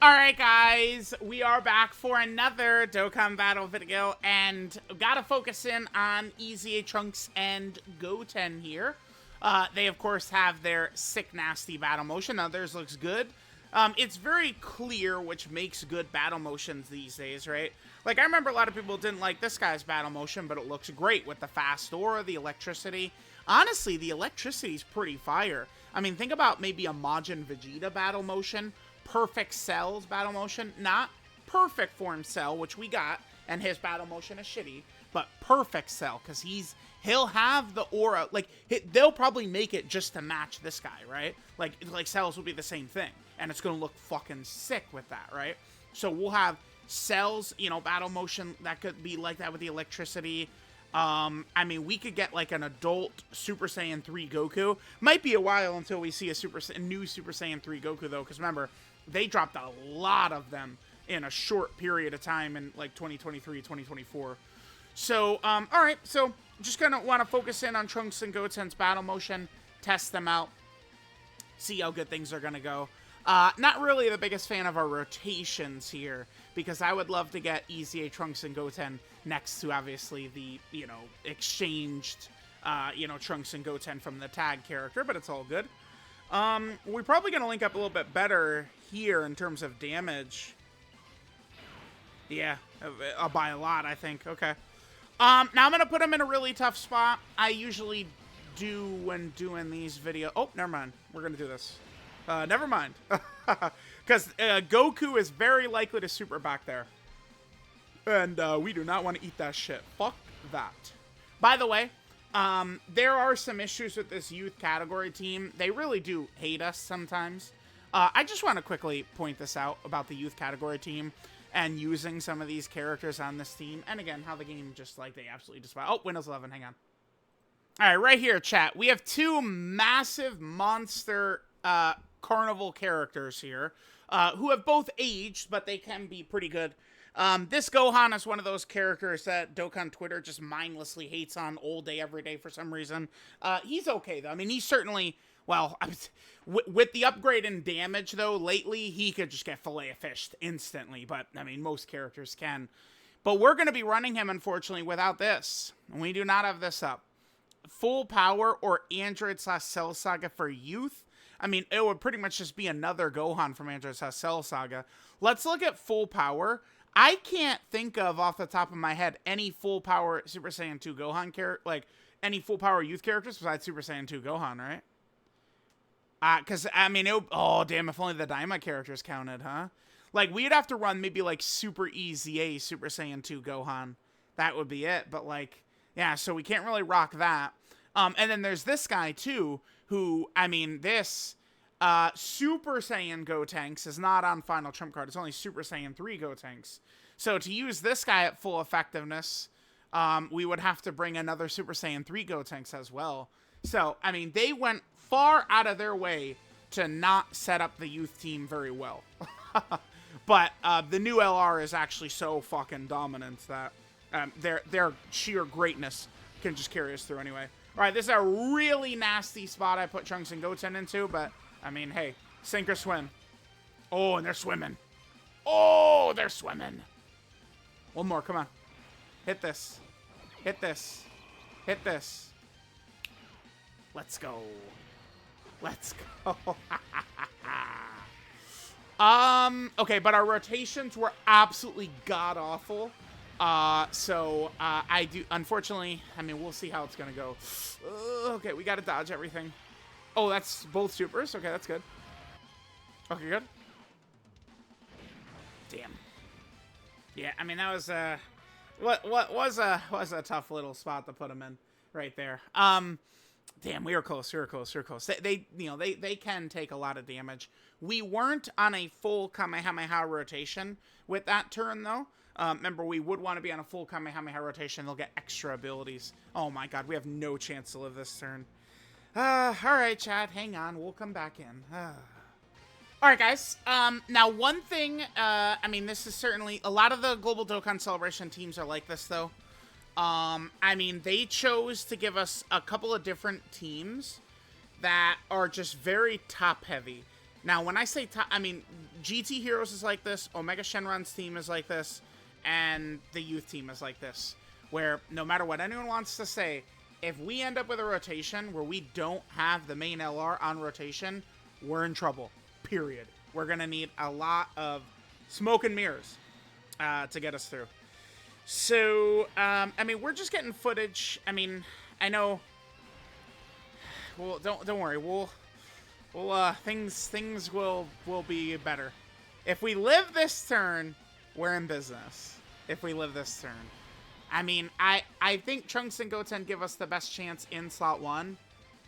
Alright guys, we are back for another Dokkan battle video, and gotta focus in on EZA Trunks and Goten here. They of course have their sick nasty battle motion. Now theirs looks good. It's very clear which makes good battle motions these days, right? Like, I remember a lot of people didn't like this guy's battle motion, but it looks great with the fast aura, the electricity. Honestly, the electricity's pretty fire. I mean, think about maybe a Majin Vegeta battle motion. Perfect Cell's battle motion, not Perfect Form Cell, which we got, and his battle motion is shitty, but Perfect Cell, because he'll have the aura, like, they'll probably make it just to match this guy, right? Like Cell's will be the same thing, and it's gonna look fucking sick with that, right? So we'll have Cell's, you know, battle motion that could be like that with the electricity. I mean, we could get like an adult Super Saiyan 3 Goku. Might be a while until we see a new Super Saiyan 3 Goku, though, because remember, they dropped a lot of them in a short period of time in like 2023, 2024. So, alright, so just gonna want to focus in on Trunks and Goten's battle motion, test them out, see how good things are gonna go. Not really the biggest fan of our rotations here, because I would love to get EZA Trunks and Goten next to, obviously, the, you know, exchanged, you know, Trunks and Goten from the tag character, but it's all good. We're probably going to link up a little bit better here in terms of damage. Yeah, by a lot, I think. Okay. Now I'm going to put him in a really tough spot. I usually do when doing these videos. Oh, never mind. We're going to do this. Never mind. Because Goku is very likely to super back there. And we do not want to eat that shit. Fuck that. By the way, there are some issues with this youth category team. They really do hate us sometimes. I just want to quickly point this out about the youth category team and using some of these characters on this team. And again, how the game just, like, they absolutely despise. Oh, Windows 11, hang on. All right, right here, chat. We have two massive monster carnival characters here who have both aged, but they can be pretty good. This Gohan is one of those characters that Dokkan Twitter just mindlessly hates on all day, every day for some reason. He's okay, though. I mean, he's certainly, well, with the upgrade in damage, though, lately, he could just get fillet-fished instantly. But, I mean, most characters can. But we're going to be running him, unfortunately, without this. We do not have this up. Full power or Android/Cell Saga for youth. I mean, it would pretty much just be another Gohan from Android/Cell Saga. Let's look at full power. I can't think of, off the top of my head, any full power Super Saiyan 2 Gohan character, like, any full power youth characters besides Super Saiyan 2 Gohan, right? Because, I mean, oh, damn, if only the Daima characters counted, huh? Like, we'd have to run maybe, like, Super EZA Super Saiyan 2 Gohan. That would be it, but, like, yeah, so we can't really rock that. And then there's this guy, too, who, I mean, this Super Saiyan Gotenks is not on Final Trump Card. It's only Super Saiyan 3 Gotenks. So to use this guy at full effectiveness, we would have to bring another Super Saiyan 3 Gotenks as well. So, I mean, they went far out of their way to not set up the youth team very well. But the new LR is actually so fucking dominant that their sheer greatness can just carry us through anyway. All right, this is a really nasty spot I put Trunks and Goten into, but, I mean, hey, sink or swim. Oh, and they're swimming. Oh, they're swimming. One more, come on. Hit this. Hit this. Hit this. Let's go. Let's go. Okay, but our rotations were absolutely god-awful. So I do, unfortunately, I mean, we'll see how it's gonna go. Okay, we gotta dodge everything. Oh, that's both supers? Okay, that's good. Okay, good. Damn. Yeah, I mean, that was, what was a tough little spot to put him in right there. Damn, we were close, we were close, we were close. They you know, they can take a lot of damage. We weren't on a full Kamehameha rotation with that turn, though. Remember, we would want to be on a full Kamehameha rotation. They'll get extra abilities. Oh my god, we have no chance to live this turn. Alright, chat, hang on. We'll come back in. Alright, guys. Now, one thing, I mean, this is certainly... A lot of the Global Dokkan Celebration teams are like this, though. I mean, they chose to give us a couple of different teams that are just very top-heavy. Now, when I say top, I mean, GT Heroes is like this, Omega Shenron's team is like this, and the youth team is like this, where no matter what anyone wants to say, if we end up with a rotation where we don't have the main LR on rotation, we're in trouble, period. We're going to need a lot of smoke and mirrors to get us through. So, I mean, we're just getting footage. I mean, I know. Well, don't worry. Things will be better. If we live this turn, we're in business. If we live this turn. I mean, I think Trunks and Goten give us the best chance in slot 1.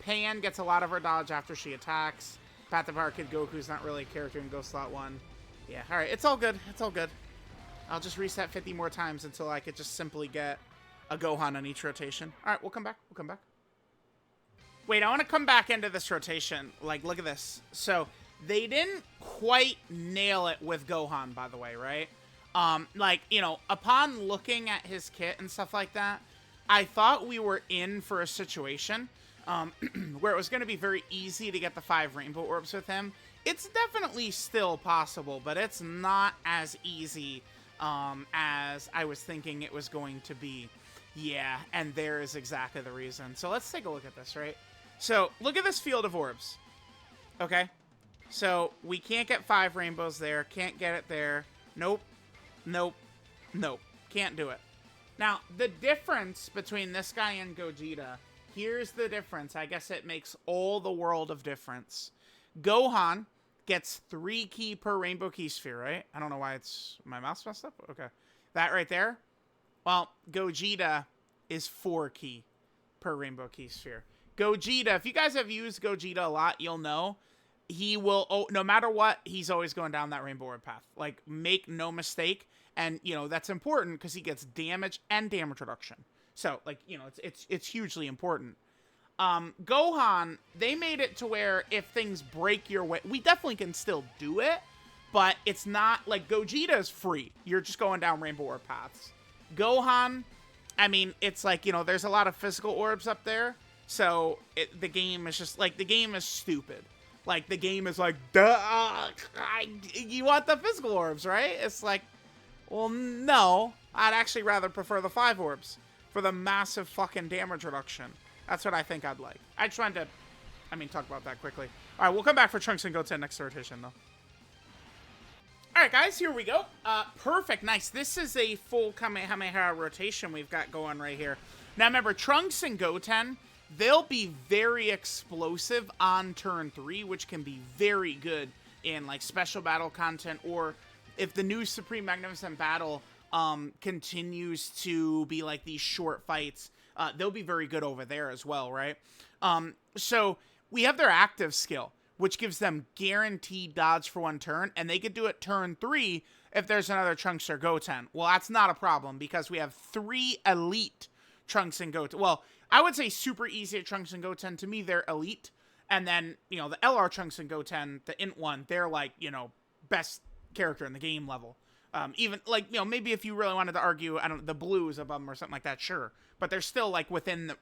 Pan gets a lot of her dodge after she attacks. Path of Power Kid Goku's not really a character in Go slot 1. Yeah, alright, it's all good. It's all good. I'll just reset 50 more times until I could just simply get a Gohan on each rotation. Alright, we'll come back. We'll come back. Wait, I want to come back into this rotation. Like, look at this. So, they didn't quite nail it with Gohan, by the way, right? Like, you know, upon looking at his kit and stuff like that, I thought we were in for a situation where it was going to be very easy to get the 5 Rainbow Orbs with him. It's definitely still possible, but it's not as easy as I was thinking it was going to be. Yeah, and there is exactly the reason. So let's take a look at this, right? So look at this field of orbs. Okay? So we can't get 5 rainbows there. Can't get it there. Nope. Nope. Nope. Can't do it. Now, the difference between this guy and Gogeta, here's the difference. I guess it makes all the world of difference. Gohan gets 3 key per rainbow key sphere, right? I don't know why it's... My mouse messed up? Okay. That right there? Well, Gogeta is 4 key per rainbow key sphere. Gogeta, if you guys have used Gogeta a lot, you'll know he will, oh, no matter what, he's always going down that rainbow orb path. Like, make no mistake. And, you know, that's important because he gets damage and damage reduction. So, like, you know, it's hugely important. Gohan, they made it to where if things break your way, we definitely can still do it, but it's not, like, Gogeta is free. You're just going down rainbow orb paths. Gohan, I mean, it's like, you know, there's a lot of physical orbs up there, so the game is just, like, the game is stupid. Like, the game is like, duh, you want the physical orbs, right? It's like, well, no. I'd actually rather prefer the 5 orbs for the massive fucking damage reduction. That's what I think I'd like. I just wanted to, I mean, talk about that quickly. All right, we'll come back for Trunks and Goten next rotation, though. All right, guys, here we go. Perfect, nice. This is a full Kamehameha rotation we've got going right here. Now, remember, Trunks and Goten, they'll be very explosive on turn 3, which can be very good in, like, special battle content, or if the new Supreme Magnificent Battle continues to be, like, these short fights, they'll be very good over there as well, right? So we have their active skill, which gives them guaranteed dodge for 1 turn, and they could do it turn 3 if there's another Trunks or Goten. Well, that's not a problem, because we have 3 elite Trunks and Goten. Well, I would say super easy at Trunks and Goten. To me, they're elite. And then, you know, the LR Trunks and Goten, the int one, they're like, you know, best character in the game level. Even, like, you know, maybe if you really wanted to argue, I don't know, the blue is above them or something like that, sure. But they're still, like,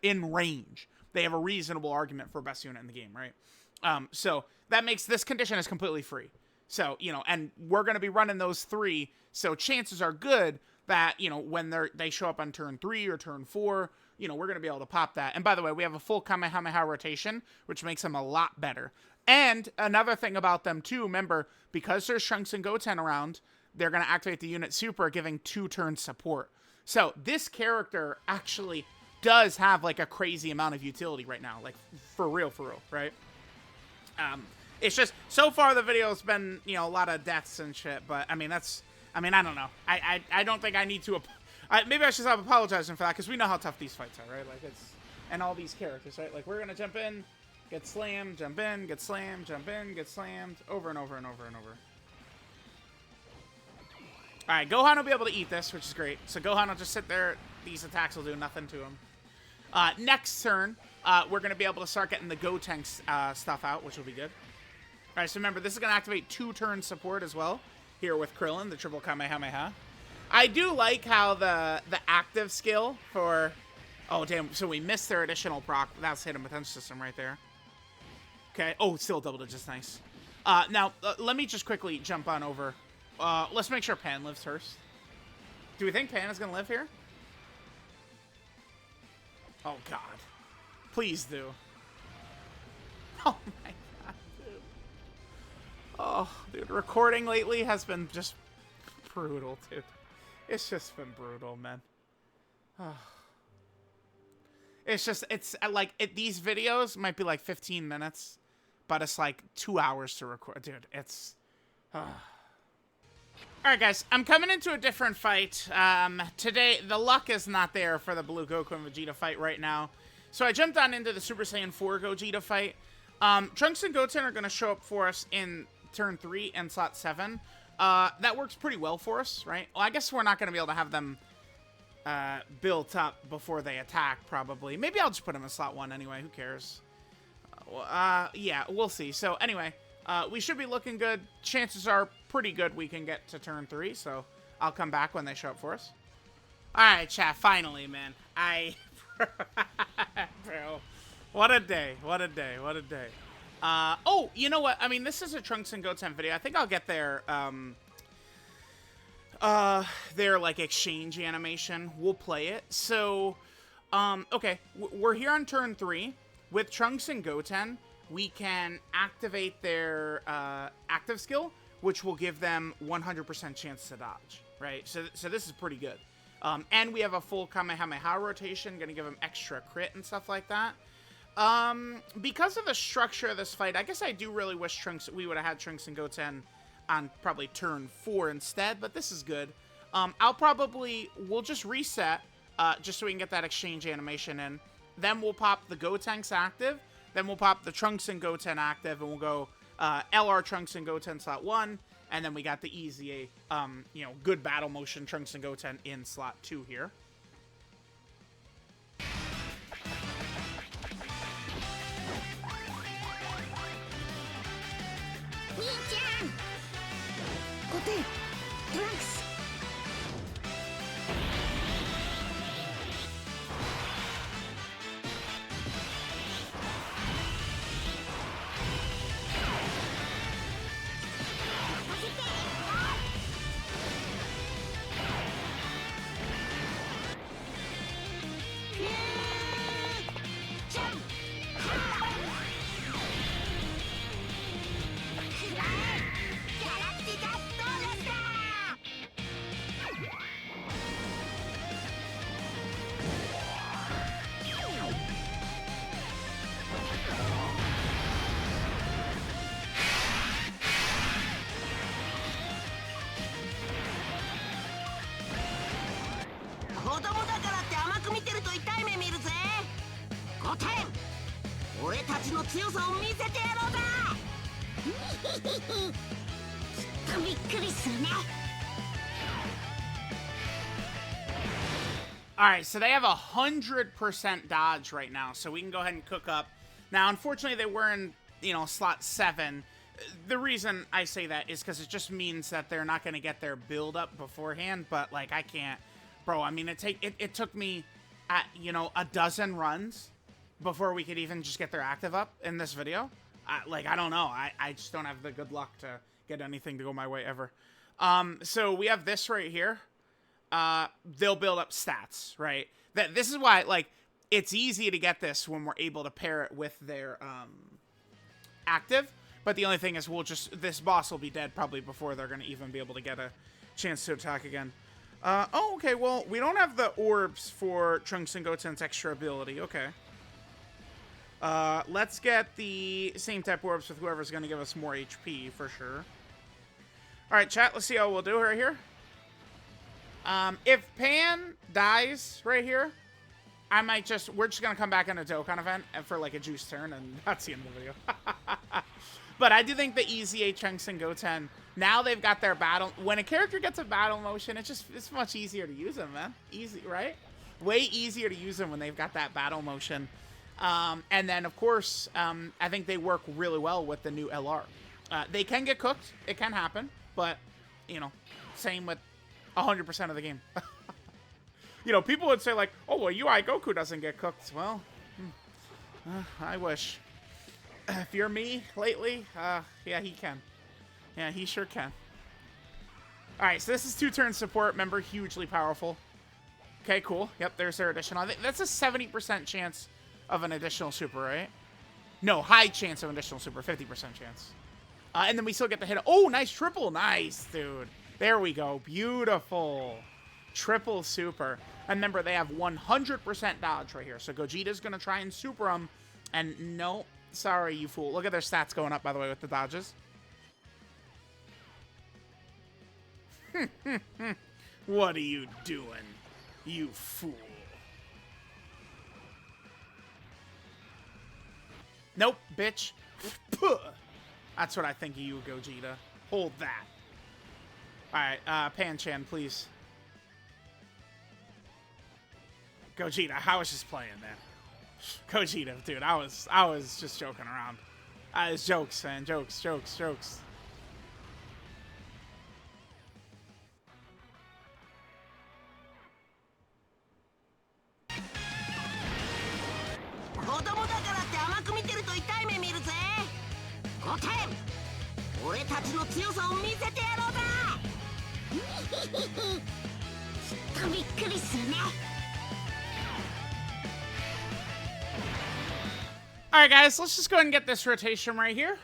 in range. They have a reasonable argument for best unit in the game, right? So that makes this condition is completely free. So, you know, and we're going to be running those 3. So chances are good that, you know, when they show up on turn 3 or turn 4, you know, we're going to be able to pop that. And by the way, we have a full Kamehameha rotation, which makes them a lot better. And another thing about them, too, remember, because there's Trunks and Goten around, they're going to activate the unit super, giving 2-turn support. So this character actually does have, like, a crazy amount of utility right now. Like, for real, right? It's just, so far the video's been, you know, a lot of deaths and shit, but, I mean, that's, I mean, I don't know. I don't think I need to, maybe I should stop apologizing for that, because we know how tough these fights are, right? Like, it's, and all these characters, right? Like, we're gonna jump in, get slammed, jump in, get slammed, jump in, get slammed, over and over and over and over. Alright, Gohan will be able to eat this, which is great. So Gohan will just sit there, these attacks will do nothing to him. Next turn, we're going to be able to start getting the Goten stuff out, which will be good. Alright, so remember, this is going to activate 2-turn support as well, here with Krillin, the triple Kamehameha. I do like how the active skill for... Oh, damn, so we missed their additional proc. That's hidden potential system right there. Okay, oh, still double digits, nice. Now, let me just quickly jump on over. Let's make sure Pan lives first. Do we think Pan is going to live here? Oh, God. Please do. Oh, my God, dude. Oh, dude. Recording lately has been just brutal, dude. It's just been brutal, man. Oh. It's just, it's like, these videos might be like 15 minutes, but it's like 2 hours to record. Dude, it's... Alright, guys, I'm coming into a different fight. Today, the luck is not there for the Blue Goku and Vegeta fight right now. So I jumped on into the Super Saiyan 4 Gogeta fight. Trunks and Goten are going to show up for us in turn 3 and slot 7. That works pretty well for us, right? Well, I guess we're not going to be able to have them built up before they attack, probably. Maybe I'll just put them in slot 1 anyway. Who cares? Yeah, we'll see. So, anyway, we should be looking good. Chances are pretty good we can get to turn 3, so I'll come back when they show up for us. Alright, chat, finally, man. Bro, what a day. What a day. What a day. Oh, you know what? I mean, this is a Trunks and Goten video. I think I'll get their like exchange animation. We'll play it. So, okay, we're here on turn 3 with Trunks and Goten. We can activate their active skill, which will give them 100% chance to dodge, right? So this is pretty good. And we have a full Kamehameha rotation, gonna give them extra crit and stuff like that. Because of the structure of this fight, I guess I do really wish we would have had Trunks and Goten on probably turn 4 instead, but this is good. We'll just reset, just so we can get that exchange animation in. Then we'll pop the Gotenks active, then we'll pop the Trunks and Goten active, and we'll go LR Trunks and Goten slot 1, and then we got the EZA, good battle motion Trunks and Goten in slot 2 here. Trunks! Alright, so they have 100% dodge right now, so we can go ahead and cook up. Now, unfortunately, they were in, slot 7. The reason I say that is because it just means that they're not going to get their build up beforehand, but, like, I can't. Bro, I mean, it took me, a dozen runs before we could even just get their active up in this video. I don't know. I just don't have the good luck to get anything to go my way ever. So we have this right here. They'll build up stats, right? This is why, like, it's easy to get this when we're able to pair it with their active. But the only thing is this boss will be dead probably before they're going to even be able to get a chance to attack again. Okay, well, we don't have the orbs for Trunks and Goten's extra ability. Okay. Let's get the same type orbs with whoever's going to give us more HP, for sure. Alright, chat, let's see how we'll do right here. If Pan dies right here, we're just going to come back in a Dokkan event for like a juice turn, and that's the end of the video. But I do think the EZA Trunks and Goten, now they've got their battle. When a character gets a battle motion, it's much easier to use them, man. Easy, right? Way easier to use them when they've got that battle motion. And then, of course, I think they work really well with the new LR. They can get cooked. It can happen. But, same with 100% of the game. People would say, like, oh, well, UI Goku doesn't get cooked. Well, I wish. If you're me lately, yeah, he can. Yeah, he sure can. Alright, so this is 2-turn support. Remember, hugely powerful. Okay, cool. Yep, there's their additional. I think that's a 70% chance of an additional super, right? No, high chance of an additional super. 50% chance. And then we still get the hit. Oh, nice triple. Nice, dude. There we go. Beautiful. Triple super. And remember, they have 100% dodge right here. So Gogeta's going to try and super them. And no, sorry, you fool. Look at their stats going up, by the way, with the dodges. What are you doing, you fool? Nope, bitch. That's what I think of you, Gogeta. Hold that. Alright, Pan-chan, please. Gogeta, I was just playing, man. Gogeta, dude, I was just joking around. It's jokes, man. Jokes, jokes, jokes. Alright guys, let's just go ahead and get this rotation right here.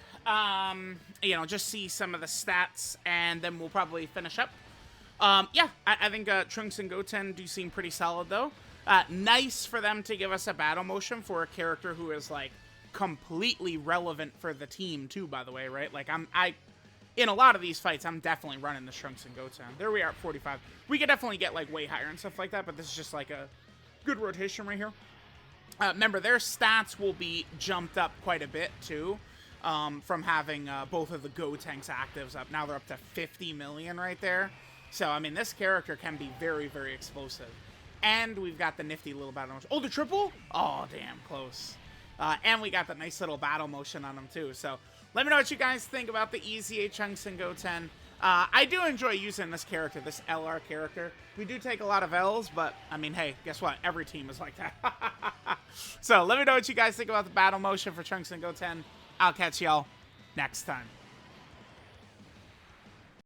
You know, just see some of the stats, and then we'll probably finish up. Yeah, I think Trunks and Goten do seem pretty solid, though. Nice for them to give us a battle motion for a character who is, like, completely relevant for the team, too, by the way, right? Like, in a lot of these fights, I'm definitely running the Trunks and Goten. There we are at 45. We could definitely get, like, way higher and stuff like that, but this is just, like, a good rotation right here. Remember, their stats will be jumped up quite a bit, too, from having both of the Gotenks actives up. Now they're up to 50 million right there. So, I mean, this character can be very, very explosive. And we've got the nifty little battle motion. Oh, the triple? Oh, damn, close. And we got the nice little battle motion on them, too. So, let me know what you guys think about the EZA Trunks and Goten. I do enjoy using this character, this LR character. We do take a lot of L's, but, I mean, hey, guess what? Every team is like that. So, let me know what you guys think about the battle motion for Trunks and Goten. I'll catch y'all next time.